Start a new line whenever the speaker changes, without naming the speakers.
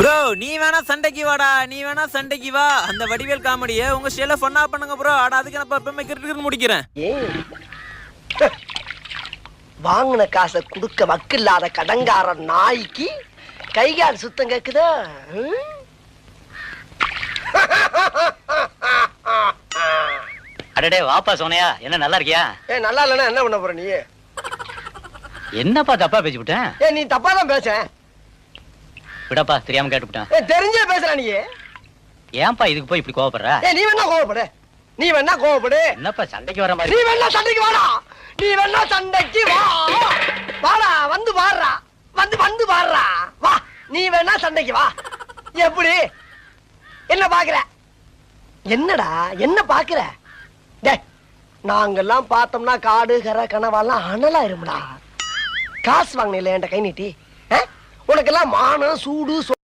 Bro நீ வேணா சண்டைக்கு வாடா, நீ வேணா சண்டைக்கு வா. அந்த வடிவேல் காமெடியை உங்க ஸ்டைல ஃபன்னா பண்ணுங்க ப்ரோ. ஆட அதுக்கு நான் எப்பவுமே கிரிக்கெட் முடிக்கிறேன்.
வாங்கின காசை கொடுக்க வக்கில்லாத கடங்கார நாய்க்கு கைகால் சுத்தம் கேக்குதா?
அடடே வாப்பா சோனையா, என்ன நல்லா இருக்கியா?
நல்லா இல்லைன்னா என்ன பண்ண போற நீ?
என்னப்பா தப்பா பேசிவிட்டேன்?
நீ தப்பா தான் பேச.
விடப்பா, தெரியாம கேட்டுவிட்டேன்.
தெரிஞ்சே பேசுற நீ.
ஏன்பா இதுக்கு போய் இப்படி கோவப்படுற?
நீ வேணா கோவப்படு, நீ வேணா கோவப்படு.
என்னப்பா சண்டைக்கு வர மாதிரி?
நீ வேணா சண்டைக்கு வாடா, நீ வேணா சண்டைக்கு வா. வாடா, வந்து பாடுறா, வந்து பாடுறா, வா. நீ வேணா சண்டைக்கு வா. எப்படி என்ன பாக்குற? என்னடா என்ன பாக்குற? நாங்கெல்லாம் பார்த்தோம்னா காடு கரை கனவாலாம் அனலா இருமுடா. காசு வாங்கின என்கிட்ட கை நீட்டி. உனக்கெல்லாம் மானம் சூடு